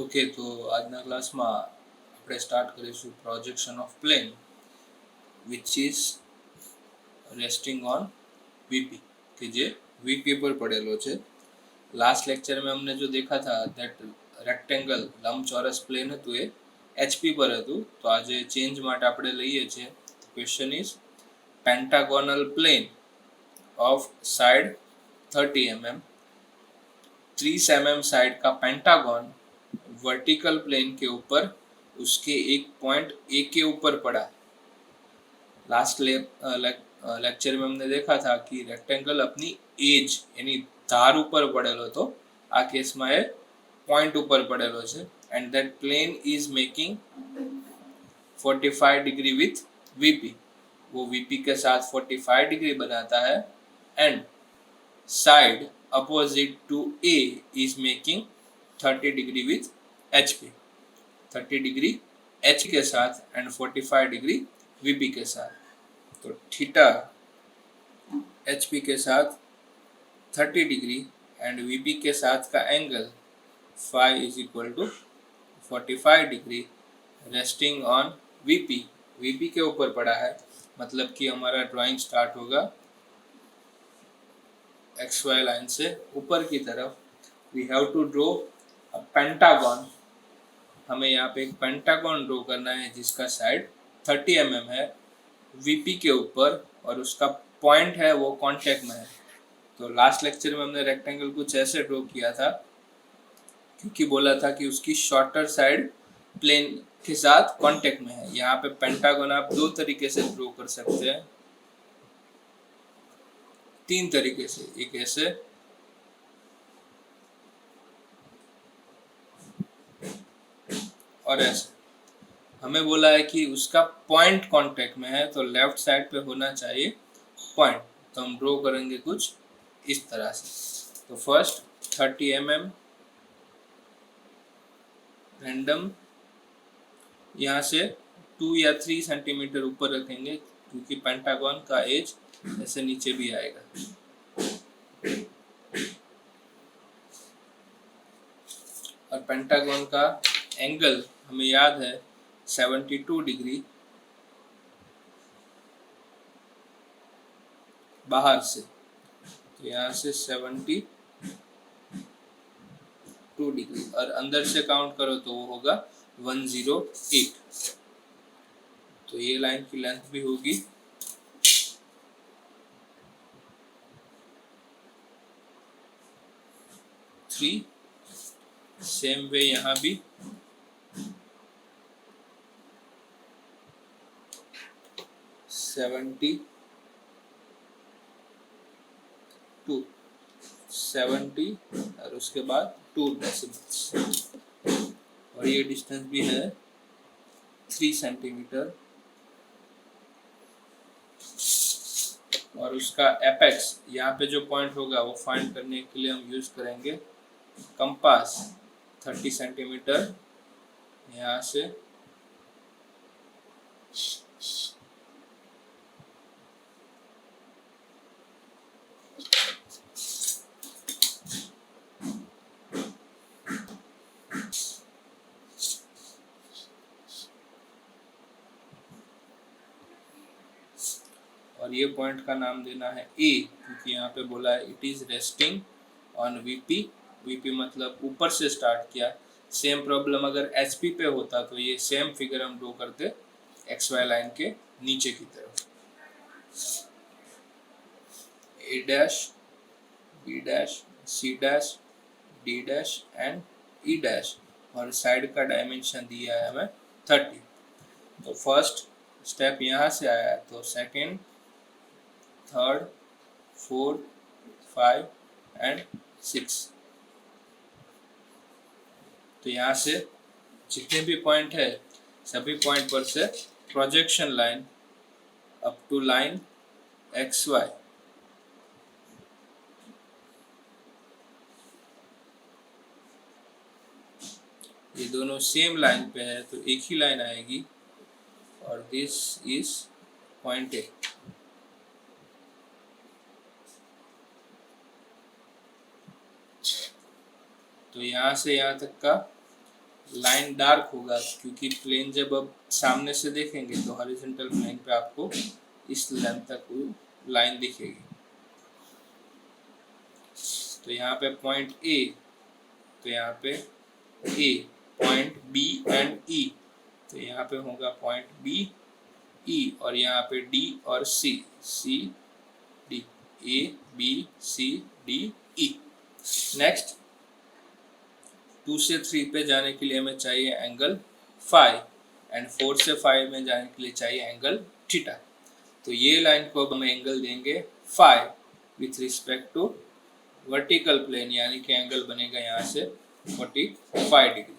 Okay, તો આજના ક્લાસમાં આપણે સ્ટાર્ટ કરીશું projection of plane which is resting on VP કે જે वीपी પર પડેલો છે। लास्ट लेक्चर में हमने जो देखा था दैट रेक्टेंगल लंबचौरस प्लेन હતું એ एचपी पर હતું। तो आज चेंज માટે આપણે લઈએ છે। Question is pentagonal plane of side 30 mm 30 mm side का पेंटागन वर्टिकल प्लेन के ऊपर उसके एक पॉइंट ए के ऊपर पड़ा। लास्ट लेक्चर में हमने देखा था कि रेक्टेंगल अपनी एज यानी धार ऊपर पड़ेलो तो आ केस में ए पॉइंट ऊपर पड़ेलो छे and that plane is making 45 degree with VP. वो वीपी के साथ 45 डिग्री बनाता है and side opposite to A is making 30 degree with HP. 30 degree H के साथ एंड 45 डिग्री वीपी के साथ। तो थीटा एचपी के साथ 30 डिग्री एंड वीपी के साथ का angle phi is equal to 45 degree resting on VP. VP के ऊपर पड़ा है, मतलब कि हमारा ड्राइंग स्टार्ट होगा एक्स वाई लाइन से ऊपर की तरफ। We have to draw a pentagon. हमें यहाँ पे एक पेंटागन ड्रॉ करना है जिसका साइड 30 mm है वीपी के ऊपर और उसका पॉइंट है वो कॉन्टेक्ट में है। तो लास्ट लेक्चर में हमने रेक्टेंगल कुछ ऐसे ड्रॉ किया था क्योंकि बोला था कि उसकी शॉर्टर साइड प्लेन के साथ कांटेक्ट में है। यहाँ पे पेंटागन आप दो तरीके से ड्रॉ कर सकते हैं, तीन तरीके से, एक ऐसे और ऐसे। हमें बोला है कि उसका पॉइंट कांटेक्ट में है तो लेफ्ट साइड पे होना चाहिए पॉइंट। तो हम ड्रॉ करेंगे कुछ इस तरह से। तो फर्स्ट 30 mm रैंडम यहाँ से 2 या 3 सेंटीमीटर ऊपर रखेंगे क्योंकि पेंटागन का एज ऐसे नीचे भी आएगा। और पेंटागन का एंगल हमें याद है 72 डिग्री बाहर से। तो यहाँ से 72 डिग्री और अंदर से काउंट करो तो वो होगा 108। तो ये लाइन की लेंथ भी होगी 3। सेम वे यहाँ भी 72 70 और उसके बाद 2 डेसिमल्स। और ये डिस्टेंस भी है 3 सेंटीमीटर। और उसका एपेक्स यहाँ पे जो पॉइंट होगा वो फाइंड करने के लिए हम यूज करेंगे कंपास। 30 सेंटीमीटर यहाँ से और ये पॉइंट का नाम देना है ए क्योंकि यहाँ पे बोला है it is resting on VP. VP मतलब ऊपर से स्टार्ट किया। सेम प्रॉब्लम अगर एचपी पे होता तो ये सेम फिगर हम ड्रॉ करते एक्स वाई लाइन के नीचे की तरफ। A dash B dash C dash D dash and E dash और साइड का डायमेंशन दिया है हमें 30। तो फर्स्ट स्टेप यहाँ से आया तो सेकेंड, थर्ड, 4, 5 एंड 6। तो यहाँ से जितने भी पॉइंट है सभी पॉइंट पर से projection line up to line X Y. ये दोनों सेम लाइन पे है तो एक ही लाइन आएगी और दिस इज पॉइंट ए। तो यहाँ से यहाँ तक का लाइन डार्क होगा क्योंकि प्लेन जब अब सामने से देखेंगे तो हॉरिजॉन्टल प्लेन पे आपको इस लेंथ तक लाइन दिखेगी। तो यहाँ पे पॉइंट ए, तो यहाँ पे ए, पॉइंट बी एंड ई, तो यहाँ पे होगा पॉइंट बी ई, और यहाँ पे डी और C, C D, A B C D E. Next 2 से 3 पे जाने के लिए हमें चाहिए एंगल फाई, एंड 4 से 5 में जाने के लिए चाहिए एंगल थीटा। तो ये लाइन को अब हम एंगल देंगे phi with respect to vertical plane, यानी कि एंगल बनेगा यहाँ से 45 डिग्री।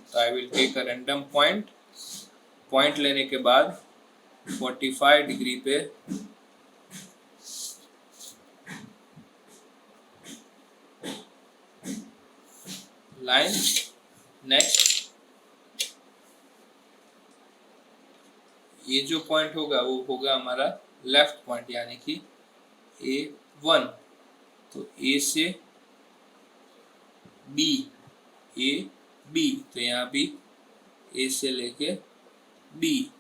तो I will take a random point लेने के बाद 45 डिग्री पे लाइन। नेक्स्ट ये जो पॉइंट होगा वो होगा हमारा लेफ्ट पॉइंट, यानी कि A1। तो ए से बी, ए बी, तो यहाँ भी ए से लेके बी।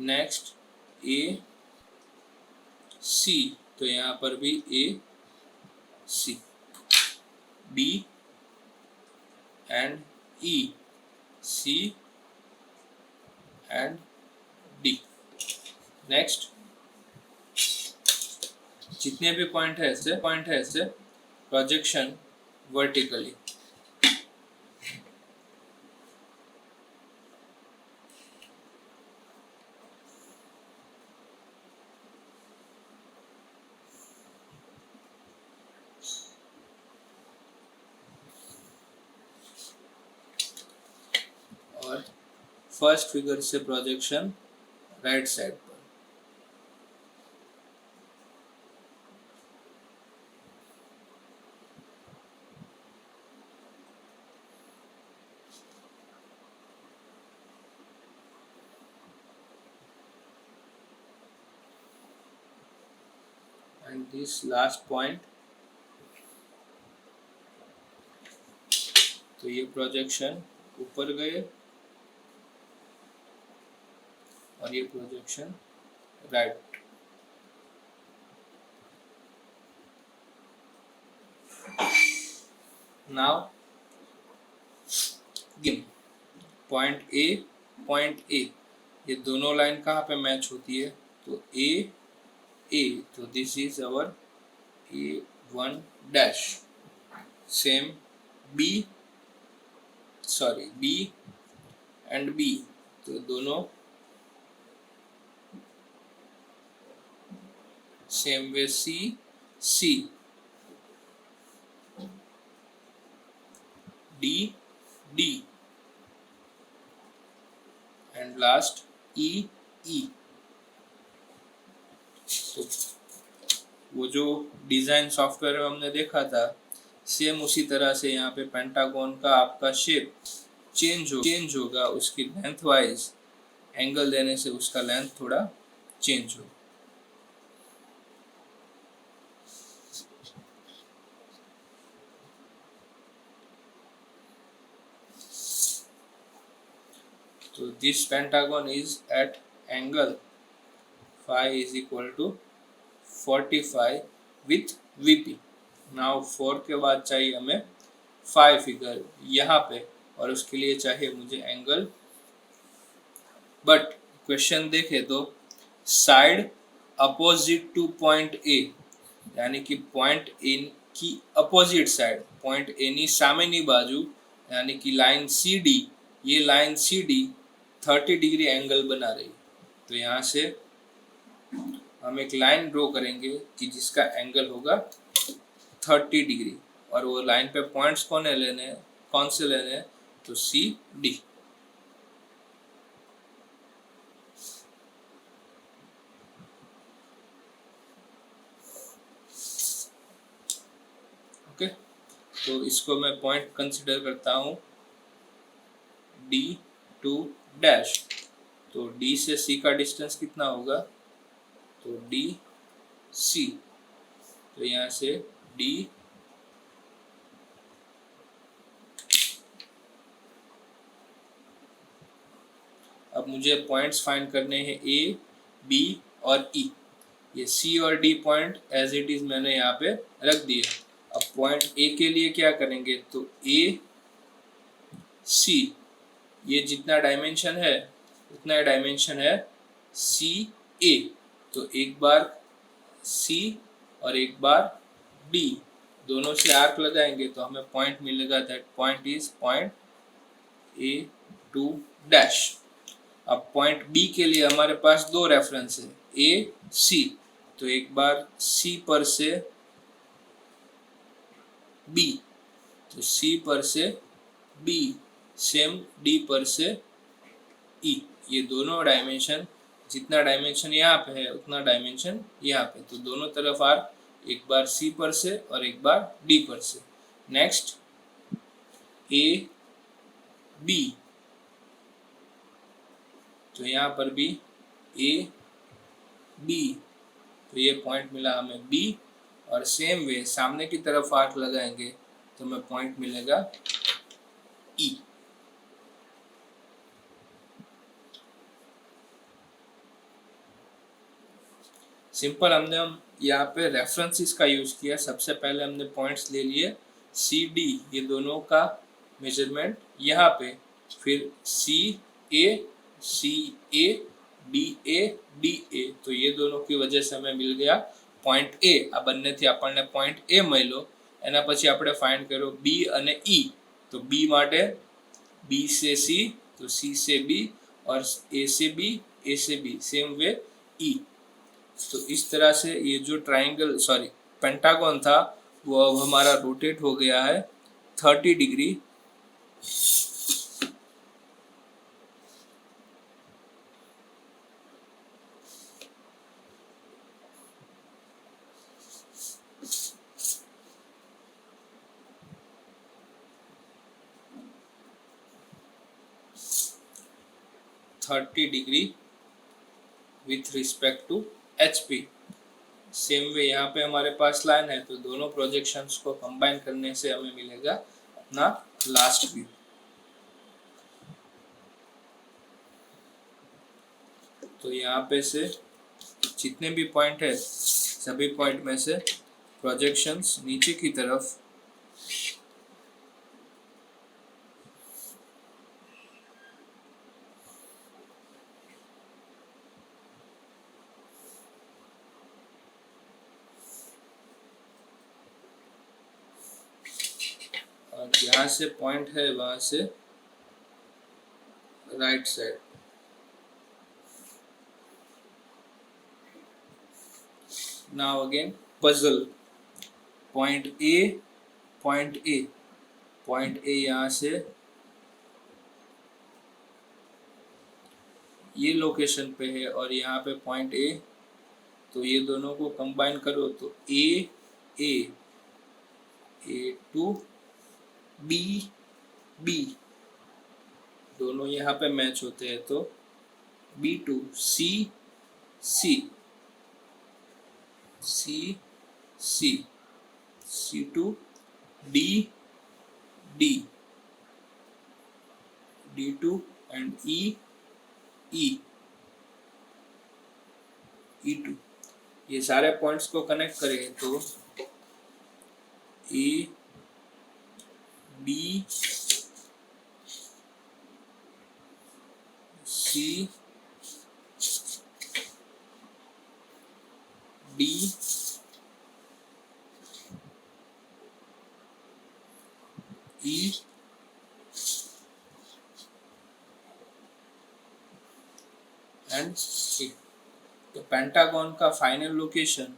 नेक्स्ट ए सी, तो यहाँ पर भी A C, B and E, C and D. Next जितने भी पॉइंट है ऐसे प्रोजेक्शन वर्टिकली। और फर्स्ट फिगर से प्रोजेक्शन राइट साइड पर। एंड दिस लास्ट पॉइंट, तो ये प्रोजेक्शन ऊपर गए और ये projection right. Now give point A, ये दोनों लाइन कहाँ पे मैच होती है, तो ए, तो this is our A1 dash. Same B and B, तो दोनों same way C D and last E. तो वो जो डिजाइन सॉफ्टवेयर में हमने देखा था सेम उसी तरह से यहाँ पे पेंटागन का आपका शेप चेंज होगा, उसकी लेंथ वाइज एंगल देने से उसका लेंथ थोड़ा चेंज होगा। So this pentagon is at angle phi is equal to 45 with VP. Now 4 के बाद चाहिए हमें 5 फिगर यहाँ पे, और उसके लिए चाहिए मुझे एंगल। बट क्वेश्चन देखे तो side opposite two point A, यानी कि पॉइंट ए की अपोजिट साइड, पॉइंट ए ની સામેની બાજુ, यानी कि लाइन सी डी, ये line C D 30 degree angle बना रही। तो यहाँ से हम एक लाइन ड्रॉ करेंगे कि जिसका एंगल होगा 30 डिग्री, और वो लाइन पे पॉइंट्स कौन से लेने हैं, तो सी डी। ओके, तो इसको मैं पॉइंट कंसिडर करता हूँ D2 डैश। तो D से C का डिस्टेंस कितना होगा, तो DC, तो यहाँ से D अब मुझे पॉइंट्स फाइंड करने हैं ए, बी और ई। ये सी और D point as it is मैंने यहाँ पे रख दिए। अब पॉइंट ए के लिए क्या करेंगे, तो ए सी, ये जितना डायमेंशन है उतना डायमेंशन है सी ए। तो एक बार सी और एक बार डी, दोनों से आर्क लगाएंगे तो हमें पॉइंट मिलेगा। That point is point A two dash. अब पॉइंट बी के लिए हमारे पास दो रेफरेंस है, ए सी। तो एक बार सी पर से बी, तो सी पर से बी, सेम डी पर से ई। ये दोनों डायमेंशन, जितना डायमेंशन यहाँ पे है उतना डायमेंशन यहाँ पे, तो दोनों तरफ आर, एक बार सी पर से और एक बार डी पर से। नेक्स्ट ए बी, तो यहाँ पर भी ए बी, तो ये पॉइंट मिला हमें बी। और सेम वे सामने की तरफ आर्क लगाएंगे तो हमें पॉइंट मिलेगा ई। सिंपल, हमने यहाँ पे रेफरेंसेस का यूज किया। सबसे पहले हमने पॉइंट्स ले लिए सी डी, ये दोनों का मेजरमेंट यहाँ पे, फिर सी ए डी ए, तो ये दोनों की वजह से हमें मिल गया पॉइंट ए। आ બંનેથી આપણને पॉइंट ए મળ્યો। એના પછી આપણે फाइंड करो बी અને ई। तो बी માટે बी से सी, तो सी से बी, और ए से बी, ए से बी, सेम वे ई। तो इस तरह से ये जो ट्राइंगल पेंटागन था वो अब हमारा रोटेट हो गया है 30 degree. With respect to HP। Same way यहाँ पे हमारे पास लाइन है, तो दोनों प्रोजेक्शंस को कंबाइन करने से हमें मिलेगा अपना लास्ट व्यू। तो यहाँ पे से जितने भी पॉइंट है सभी पॉइंट में से प्रोजेक्शंस नीचे की तरफ और यहाँ से पॉइंट है वहां से right side. Now again puzzle, point A यहाँ से ये लोकेशन पे है और यहाँ पे पॉइंट ए, तो ये दोनों को कंबाइन करो तो ए टू बी, दोनों यहाँ पे मैच होते हैं, तो B two C two D two and E two. ये सारे पॉइंट्स को कनेक्ट करें तो A B C D E and A. तो पेंटागन का फाइनल लोकेशन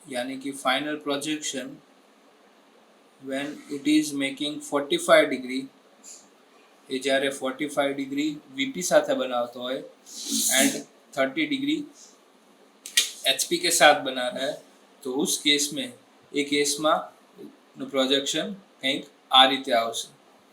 यानी कि final projection when it is making 45 degree, એ જ્યારે 45 डिग्री VP સાથે बनावता હોય एंड 30 डिग्री HP के साथ बना रहा है, तो उस केस में एक केस में प्रोजेक्शन कहीं आ रीते आवશે।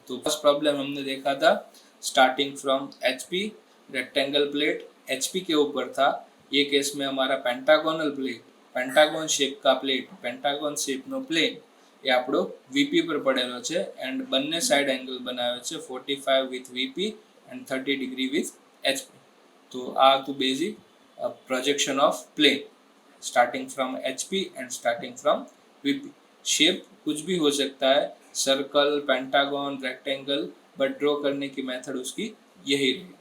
तो फर्स्ट प्रॉब्लम हमने देखा था starting from HP, rectangle plate HP के ऊपर था। ये केस में हमारा पेंटागोनल प्लेट, पेंटागोन शेप का प्लेट, पेंटागोन शेप नो प्लेन એ આપણો VP પર પડેલો છે એન્ડ બંને સાઈડ એંગલ બનાવે છે 45 with VP and 30 degree with H पे। तो आ तो basic projection of plane starting from H P and starting from VP. Shape कुछ भी हो सकता है, circle, pentagon, rectangle, but draw करने की मेथड उसकी यही रहेगी।